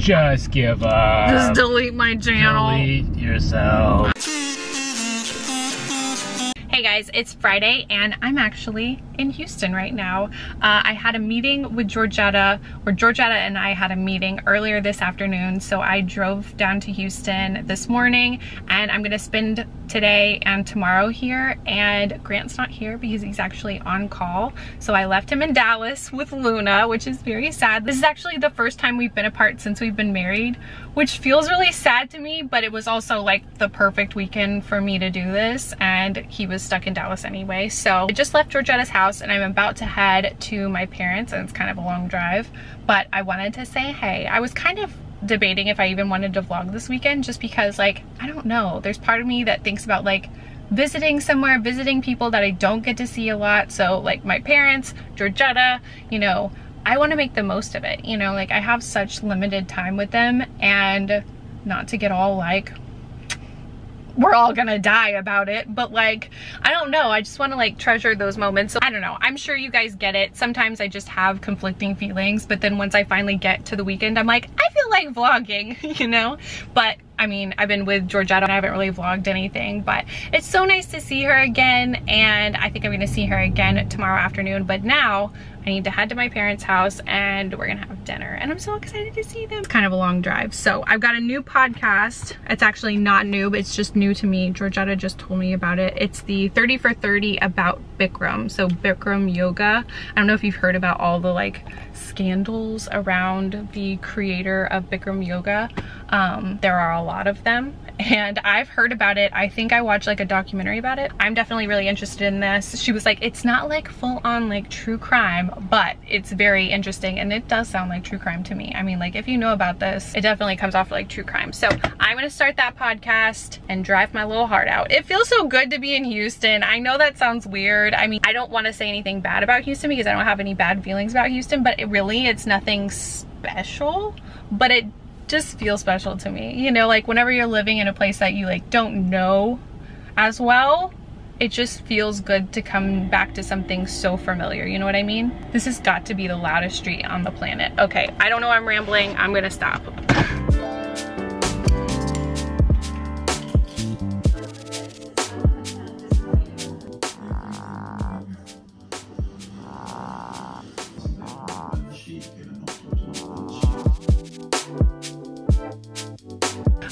Just give up. Just delete my channel. Delete yourself. Hey guys, it's Friday and I'm actually in Houston right now. I had a meeting with Georgetta and I had a meeting earlier this afternoon, so I drove down to Houston this morning and I'm gonna spend today and tomorrow here, and Grant's not here because he's actually on call, so I left him in Dallas with Luna, which is very sad. This is actually the first time we've been apart since we've been married, which feels really sad to me, but it was also like the perfect weekend for me to do this, and he was stuck in Dallas anyway. So I just left Georgetta's house and I'm about to head to my parents, and it's kind of a long drive, but I wanted to say hey. I was kind of debating if I even wanted to vlog this weekend, just because, like, I don't know, there's part of me that thinks about like visiting somewhere, visiting people that I don't get to see a lot. So like my parents, Georgetta, you know, I want to make the most of it, you know, like I have such limited time with them, and not to get all like we're all gonna die about it, but like, I don't know, I just want to like treasure those moments. So I don't know, I'm sure you guys get it. Sometimes I just have conflicting feelings, but then once I finally get to the weekend, I'm like, I feel like vlogging, you know? But I mean, I've been with Georgetta and I haven't really vlogged anything, but it's so nice to see her again, and I think I'm gonna see her again tomorrow afternoon. But now I need to head to my parents' house and we're gonna have dinner, and I'm so excited to see them. It's kind of a long drive. So I've got a new podcast. It's actually not new, but it's just new to me. Georgetta just told me about it. It's the 30 for 30 about Bikram. So Bikram yoga. I don't know if you've heard about all the like scandals around the creator of Bikram yoga. There are a lot of them, and I've heard about it. I think I watched like a documentary about it. I'm definitely really interested in this. She was like, it's not like full on like true crime, but it's very interesting, and it does sound like true crime to me. I mean, like, if you know about this, it definitely comes off like true crime. So I'm gonna start that podcast and drive my little heart out. It feels so good to be in Houston. I know that sounds weird. I mean, I don't want to say anything bad about Houston because I don't have any bad feelings about Houston, but it's nothing special, but it just feels special to me. You know, like whenever you're living in a place that you like don't know as well, it just feels good to come back to something so familiar, you know what I mean? This has got to be the loudest street on the planet. Okay, I don't know, I'm rambling, I'm gonna stop.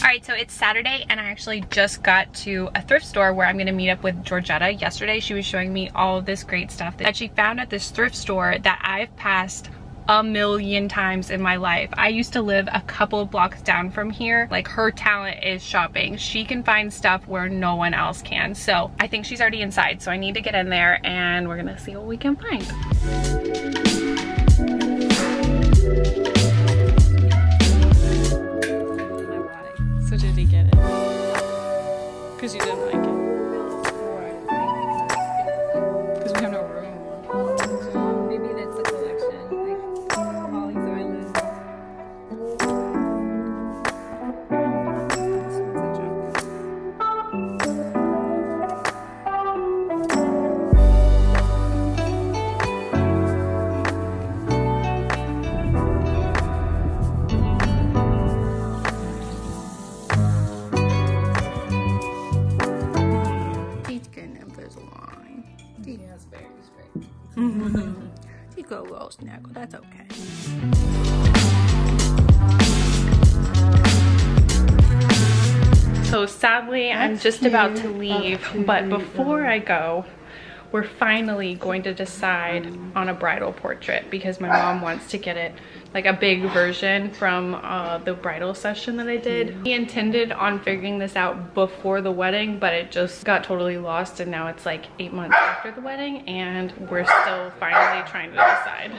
Alright, so it's Saturday and I actually just got to a thrift store where I'm going to meet up with Georgetta. Yesterday she was showing me all of this great stuff that she found at this thrift store that I've passed a million times in my life. I used to live a couple of blocks down from here. Like, her talent is shopping. She can find stuff where no one else can. So I think she's already inside, so I need to get in there and we're gonna see what we can find. So did he get it? Because you didn't like it. Because we have no room. Maybe that's the collection, like Holly's Island. You go a little snaggle, that's okay. So sadly, I'm just about to leave, but before I go, we're finally going to decide on a bridal portrait because my mom wants to get it like a big version from the bridal session that I did. We intended on figuring this out before the wedding, but it just got totally lost, and now it's like 8 months after the wedding and we're still finally trying to decide.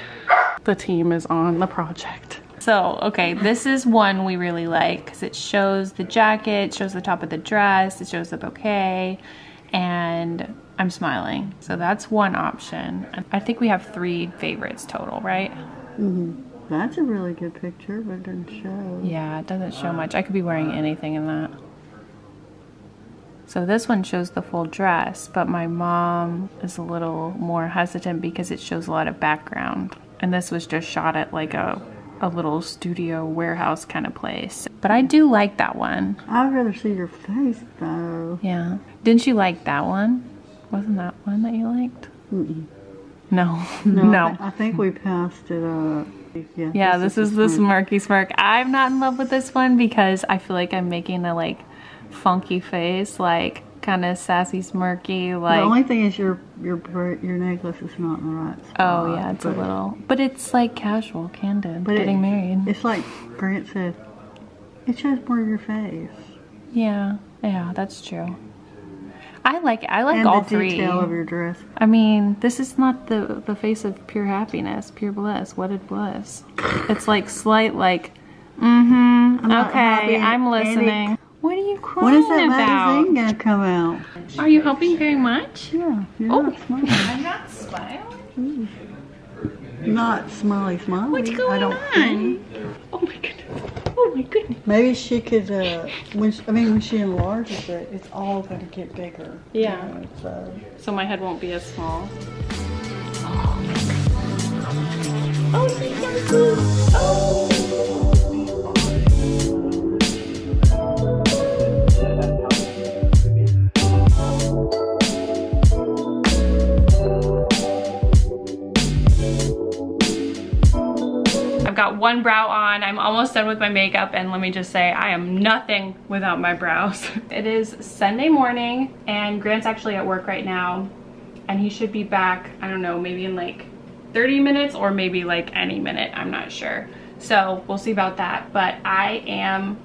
The team is on the project. So, okay, this is one we really like because it shows the jacket, shows the top of the dress, it shows the bouquet, and I'm smiling. So that's one option. I think we have 3 favorites total, right? Mm-hmm. That's a really good picture, but it doesn't show. Yeah, it doesn't show much. I could be wearing anything in that. So this one shows the full dress, but my mom is a little more hesitant because it shows a lot of background. And this was just shot at like a a little studio warehouse kind of place. But I do like that one. I'd rather see your face though. Yeah. Didn't you like that one? Wasn't that one that you liked? Mm-mm. No. No. No. I think we passed it up. Yeah, this is the smirky smirk. I'm not in love with this one because I feel like I'm making a like funky face, like kind of sassy smirky. Like the only thing is your necklace is not in the right spot. Oh yeah, it's a little, but it's like casual, candid, but getting married. It's like Grant said, it shows more of your face. Yeah, that's true. I like and all the three. Detail of your dress. I mean, this is not the face of pure happiness, pure bliss, wedded bliss. It's like slight, like, okay, I'm listening. What are you crying When is that about? magazine gonna come out? Are you hoping very much? Yeah, you're not smiling. I'm not smiling. Not smiley. What's going I don't on? think. Oh my goodness. Oh my goodness. Maybe she could, when she enlarges it, it's all going to get bigger. Yeah. You know, So my head won't be as small. I've got one brow on. I'm almost done with my makeup, and let me just say I am nothing without my brows. It is Sunday morning and Grant's actually at work right now, and he should be back, I don't know, maybe in like 30 minutes or maybe like any minute, I'm not sure. So we'll see about that, but I am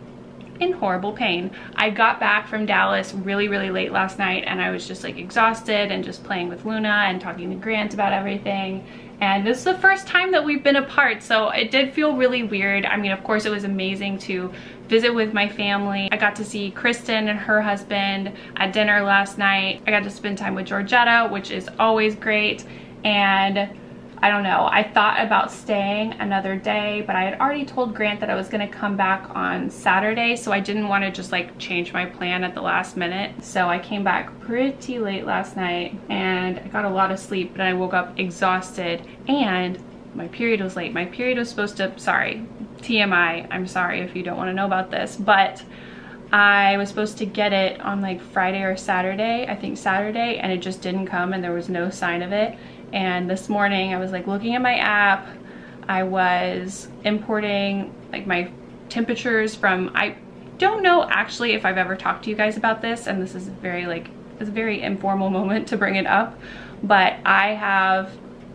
in horrible pain. I got back from Dallas really late last night, and I was just like exhausted and just playing with Luna and talking to Grant about everything. And this is the first time that we've been apart, so it did feel really weird. I mean, of course it was amazing to visit with my family. I got to see Kristen and her husband at dinner last night. I got to spend time with Georgetta, which is always great. And I don't know, I thought about staying another day, but I had already told Grant that I was gonna come back on Saturday, so I didn't want to just like change my plan at the last minute. So I came back pretty late last night and I got a lot of sleep, but I woke up exhausted and my period was late. My period was supposed to, sorry, TMI, I'm sorry if you don't want to know about this, but I was supposed to get it on like Friday or Saturday, I think Saturday, and it just didn't come and there was no sign of it. And this morning I was like looking at my app, I was importing like my temperatures from, I don't know actually if I've ever talked to you guys about this, and this is very like, it's a very informal moment to bring it up, but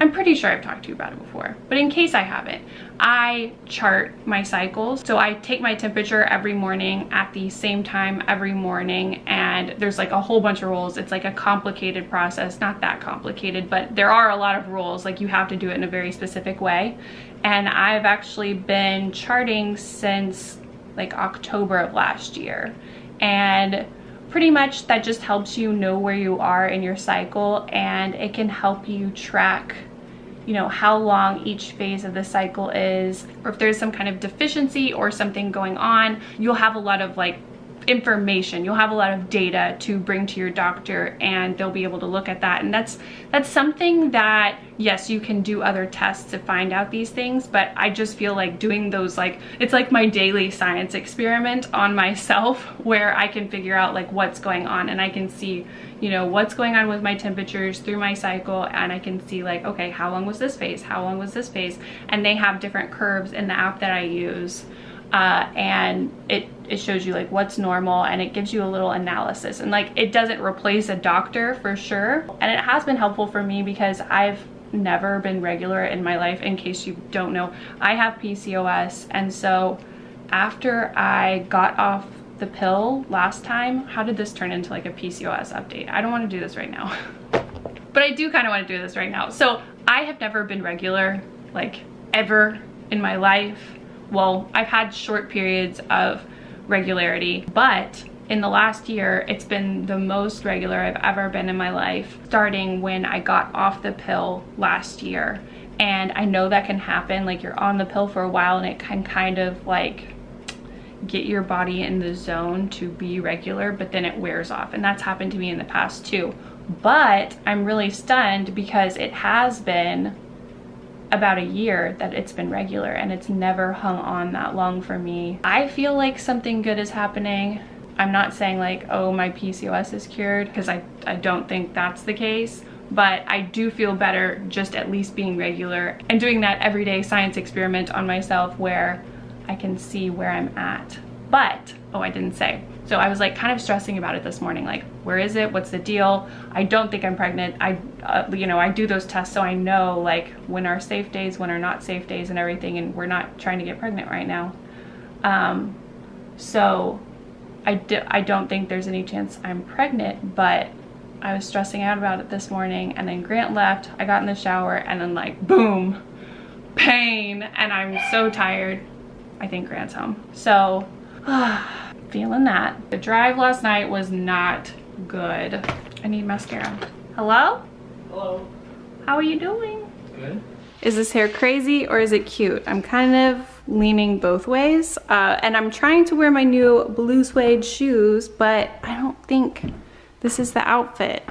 I'm pretty sure I've talked to you about it before, but in case I haven't, I chart my cycles. So I take my temperature every morning at the same time every morning, and there's like a whole bunch of rules. It's like a complicated process, not that complicated, but there are a lot of rules. Like you have to do it in a very specific way. And I've actually been charting since like October of last year. And pretty much that just helps you know where you are in your cycle, and it can help you track, you know, how long each phase of the cycle is, or if there's some kind of deficiency or something going on. You'll have a lot of like information, you'll have a lot of data to bring to your doctor, and they'll be able to look at that. And that's something that, yes, you can do other tests to find out these things, but I just feel like doing those, like, it's like my daily science experiment on myself, where I can figure out like what's going on, and I can see, you know, what's going on with my temperatures through my cycle, and I can see like, okay, how long was this phase, how long was this phase, and they have different curves in the app that I use. And it shows you like what's normal, and it gives you a little analysis, and like it doesn't replace a doctor for sure. And it has been helpful for me because I've never been regular in my life. In case you don't know, I have PCOS, and so after I got off the pill last time, how did this turn into like a PCOS update? I don't want to do this right now, but I do kind of want to do this right now. So I have never been regular, like ever in my life. Well, I've had short periods of regularity, but in the last year, it's been the most regular I've ever been in my life, starting when I got off the pill last year. And I know that can happen, like you're on the pill for a while and it can kind of like get your body in the zone to be regular, but then it wears off. And that's happened to me in the past too. But I'm really stunned because it has been about a year that it's been regular, and it's never hung on that long for me. I feel like something good is happening. I'm not saying like, oh, my PCOS is cured, because I don't think that's the case, but I do feel better just at least being regular and doing that everyday science experiment on myself where I can see where I'm at. But, oh, I didn't say. So I was like kind of stressing about it this morning, like, where is it? What's the deal? I don't think I'm pregnant. You know, I do those tests so I know like when are safe days, when are not safe days and everything, and we're not trying to get pregnant right now. So I don't think there's any chance I'm pregnant, but I was stressing out about it this morning, and then Grant left, I got in the shower, and then like, boom, pain, and I'm so tired. I think Grant's home. So, feeling that. The drive last night was not good. I need mascara. Hello? Hello. How are you doing? Good. Is this hair crazy or is it cute? I'm kind of leaning both ways. And I'm trying to wear my new blue suede shoes, but I don't think this is the outfit.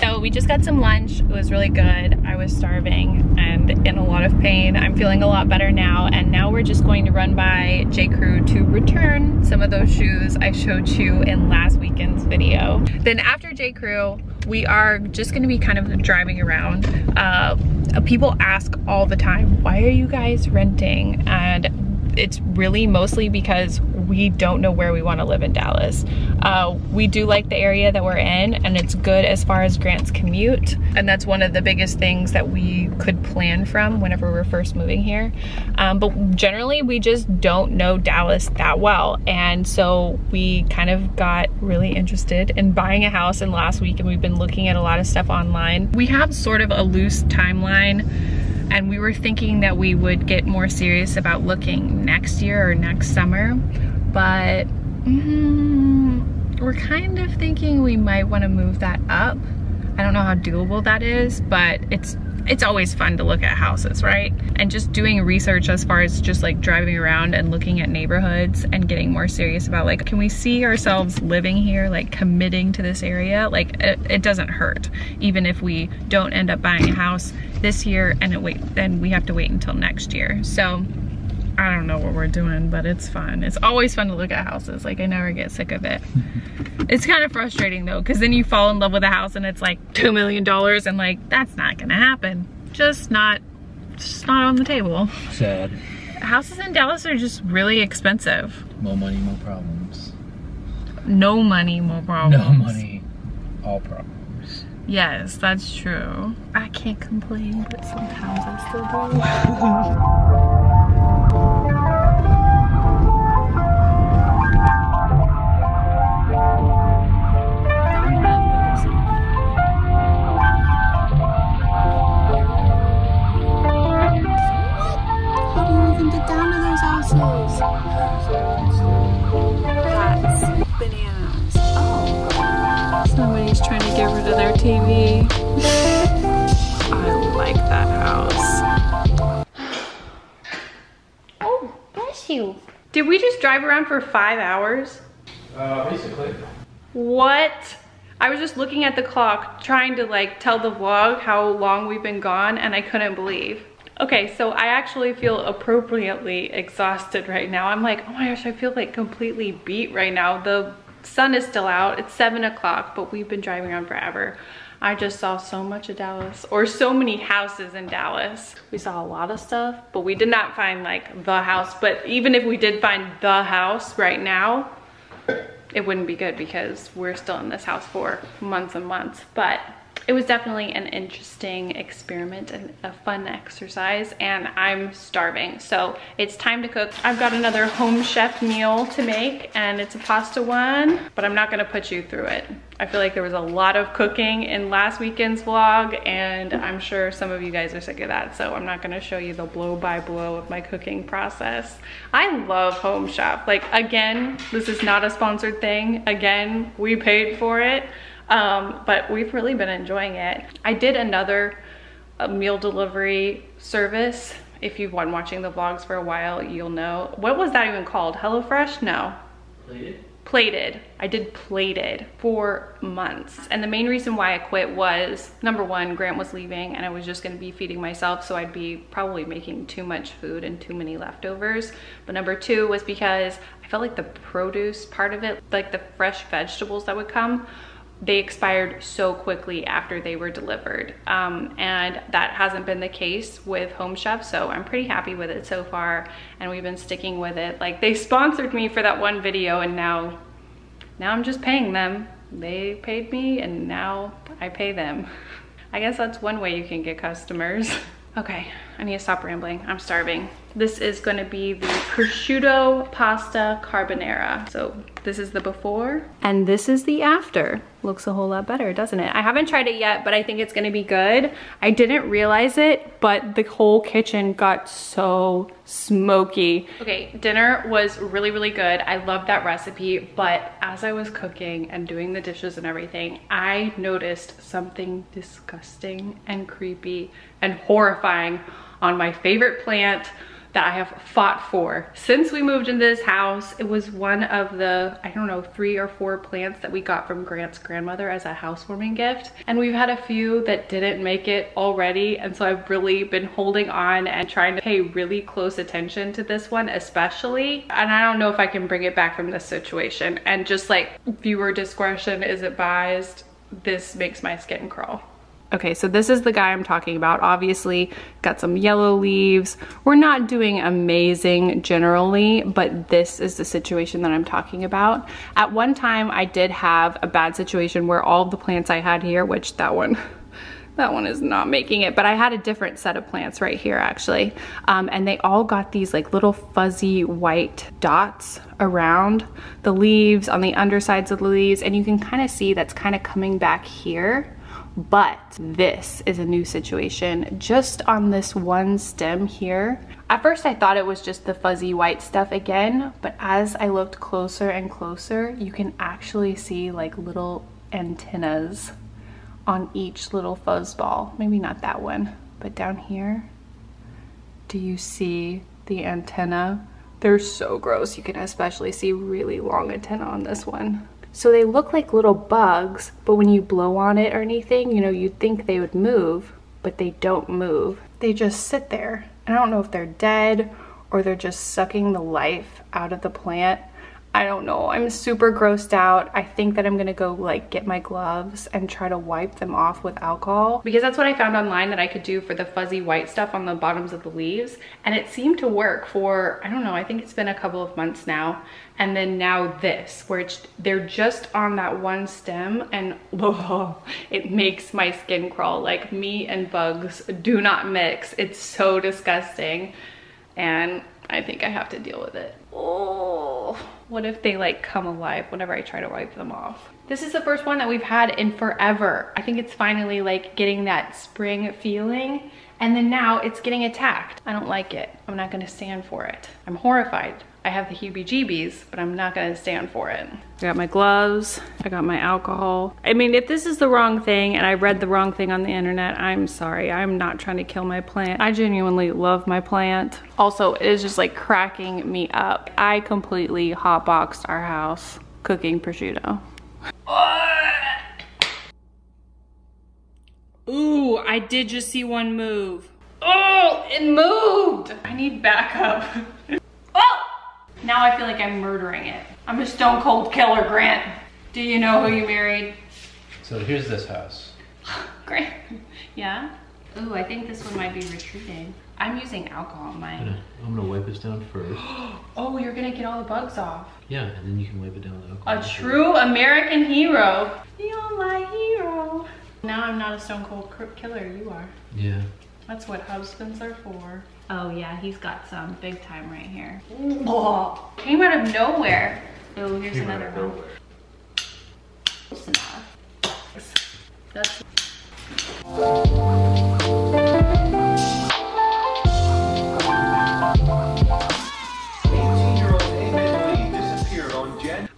So we just got some lunch. It was really good. I was starving and in a lot of pain. I'm feeling a lot better now, and now we're just going to run by J. Crew to return some of those shoes I showed you in last weekend's video. Then after J. Crew, we are just gonna be kind of driving around. People ask all the time, why are you guys renting? And it's really mostly because we don't know where we want to live in Dallas. We do like the area that we're in, and it's good as far as Grant's commute, and that's one of the biggest things that we could plan from whenever we're first moving here. But generally we just don't know Dallas that well, and so we kind of got really interested in buying a house in last week, and we've been looking at a lot of stuff online. We have sort of a loose timeline, and we were thinking that we would get more serious about looking next year or next summer, but we're kind of thinking we might want to move that up. I don't know how doable that is, but it's always fun to look at houses, right? And just doing research as far as just like driving around and looking at neighborhoods and getting more serious about like, can we see ourselves living here, like committing to this area? Like it doesn't hurt, even if we don't end up buying a house this year and then we have to wait until next year. So I don't know what we're doing, but it's fun. It's always fun to look at houses. Like I never get sick of it. It's kind of frustrating though, because then you fall in love with a house and it's like $2 million, and like, that's not gonna happen. Just not on the table. Sad. Houses in Dallas are just really expensive. More money, more problems. No money, more problems. No money, all problems. Yes, that's true. I can't complain, but sometimes I still do. Bananas. Oh, somebody's trying to get rid of their TV. I like that house. Oh, bless you. Did we just drive around for 5 hours? Basically. What? I was just looking at the clock trying to like tell the vlog how long we've been gone, and I couldn't believe. Okay, so I actually feel appropriately exhausted right now. I'm like, oh my gosh, I feel like completely beat right now. The sun is still out, it's 7 o'clock, but we've been driving around forever. I just saw so much of Dallas, or so many houses in Dallas. We saw a lot of stuff, but we did not find like the house. But even if we did find the house right now, it wouldn't be good because we're still in this house for months and months. But it was definitely an interesting experiment and a fun exercise, and I'm starving, so it's time to cook. I've got another home chef meal to make, and it's a pasta one, but I'm not gonna put you through it. I feel like there was a lot of cooking in last weekend's vlog, and I'm sure some of you guys are sick of that, so I'm not gonna show you the blow by blow of my cooking process. I love Home Chef. Like, again, this is not a sponsored thing. Again, we paid for it. But we've really been enjoying it. I did another meal delivery service. If you've been watching the vlogs for a while, you'll know. What was that even called? HelloFresh? No. plated. I did plated for months. And the main reason why I quit was, number one, Grant was leaving and I was just gonna be feeding myself, so I'd be probably making too much food and too many leftovers. But number two was because I felt like the produce part of it, like the fresh vegetables that would come, they expired so quickly after they were delivered. And that hasn't been the case with Home Chef, so I'm pretty happy with it so far, and we've been sticking with it. Like, they sponsored me for that one video, and now I'm just paying them. They paid me and now I pay them. I guess that's one way you can get customers. Okay, I need to stop rambling. I'm starving. This is gonna be the prosciutto pasta carbonara. So this is the before and this is the after. Looks a whole lot better, doesn't it? I haven't tried it yet, but I think it's gonna be good. I didn't realize it, but the whole kitchen got so smoky. Okay, dinner was really, really good. I loved that recipe, but as I was cooking and doing the dishes and everything, I noticed something disgusting and creepy and horrifying on my favorite plant that I have fought for since we moved into this house. It was one of the, I don't know, 3 or 4 plants that we got from Grant's grandmother as a housewarming gift. And we've had a few that didn't make it already. And so I've really been holding on and trying to pay really close attention to this one especially. And I don't know if I can bring it back from this situation. And just like, viewer discretion is advised. This makes my skin crawl. Okay, so this is the guy I'm talking about. Obviously, got some yellow leaves. We're not doing amazing generally, but this is the situation that I'm talking about. At one time, I did have a bad situation where all of the plants I had here, which that one is not making it, but I had a different set of plants right here actually. And they all got these like little fuzzy white dots around the leaves, on the undersides of the leaves, and you can kind of see that's kind of coming back here. But this is a new situation just on this one stem here. At first I thought it was just the fuzzy white stuff again, but as I looked closer and closer, you can actually see like little antennas on each little fuzz ball. Maybe not that one, but down here, do you see the antenna? They're so gross. You can especially see really long antenna on this one. So they look like little bugs, but when you blow on it or anything, you know, you'd think they would move, but they don't move. They just sit there. And I don't know if they're dead or they're just sucking the life out of the plant. I don't know. I'm super grossed out. I think that I'm gonna go like get my gloves and try to wipe them off with alcohol, because that's what I found online that I could do for the fuzzy white stuff on the bottoms of the leaves. And it seemed to work for, I don't know, I think it's been a couple of months now. And then now this, where they're just on that one stem, and oh, it makes my skin crawl. Like, meat and bugs do not mix. It's so disgusting. And I think I have to deal with it. Oh, what if they like come alive whenever I try to wipe them off? This is the first one that we've had in forever. I think it's finally like getting that spring feeling, and then now it's getting attacked. I don't like it. I'm not gonna stand for it. I'm horrified. I have the heebie-jeebies, but I'm not gonna stand for it. I got my gloves, I got my alcohol. I mean, if this is the wrong thing and I read the wrong thing on the internet, I'm sorry. I'm not trying to kill my plant. I genuinely love my plant. Also, it is just like cracking me up. I completely hotboxed our house cooking prosciutto. Ooh, I did just see one move. Oh, it moved! I need backup. Oh! Now I feel like I'm murdering it. I'm a stone cold killer, Grant. Do you know who you married? So here's this house. Grant, yeah? Ooh, I think this one might be retreating. I'm using alcohol in mine. I'm gonna wipe this down first. Oh, you're gonna get all the bugs off. Yeah, and then you can wipe it down with alcohol. A true American hero. You're my hero. Now I'm not a stone cold killer, you are. Yeah. That's what husbands are for. Oh yeah, he's got some big time right here. Oh, came out of nowhere. Oh, here's another one. Close enough. That's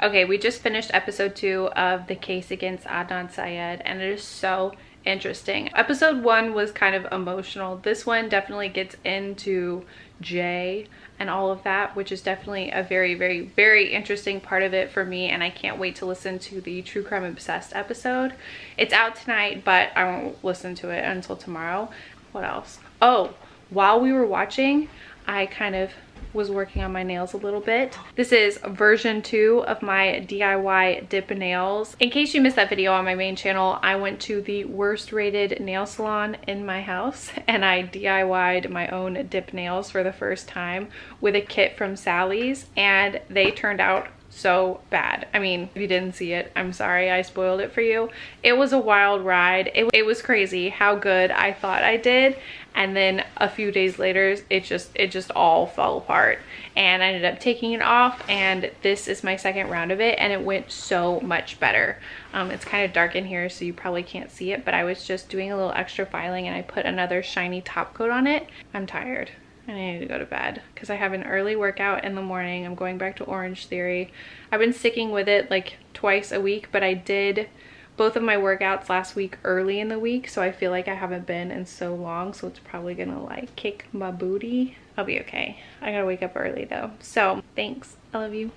Okay, we just finished episode 2 of the case against Adnan Syed, and it is so interesting. Episode 1 was kind of emotional. This one definitely gets into Jay and all of that, which is definitely a very, very, very interesting part of it for me, and I can't wait to listen to the True Crime Obsessed episode. It's out tonight, but I won't listen to it until tomorrow. What else? Oh, while we were watching, I kind of was working on my nails a little bit. This is version 2 of my DIY dip nails. In case you missed that video on my main channel, I went to the worst rated nail salon in my house and I DIY'd my own dip nails for the first time with a kit from Sally's, and they turned out so bad. I mean, if you didn't see it, I'm sorry I spoiled it for you. It was a wild ride. It was crazy how good I thought I did, and then a few days later it just all fell apart, and I ended up taking it off, and this is my second round of it, and it went so much better. It's kind of dark in here so you probably can't see it, but I was just doing a little extra filing and I put another shiny top coat on it. I'm tired. I need to go to bed because I have an early workout in the morning. I'm going back to Orange Theory. I've been sticking with it like twice a week, but I did both of my workouts last week early in the week, so I feel like I haven't been in so long, so it's probably gonna like kick my booty. I'll be okay. I gotta wake up early though. So thanks. I love you.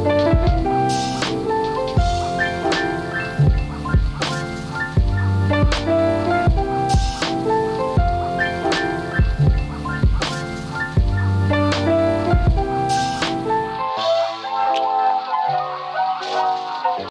Bye.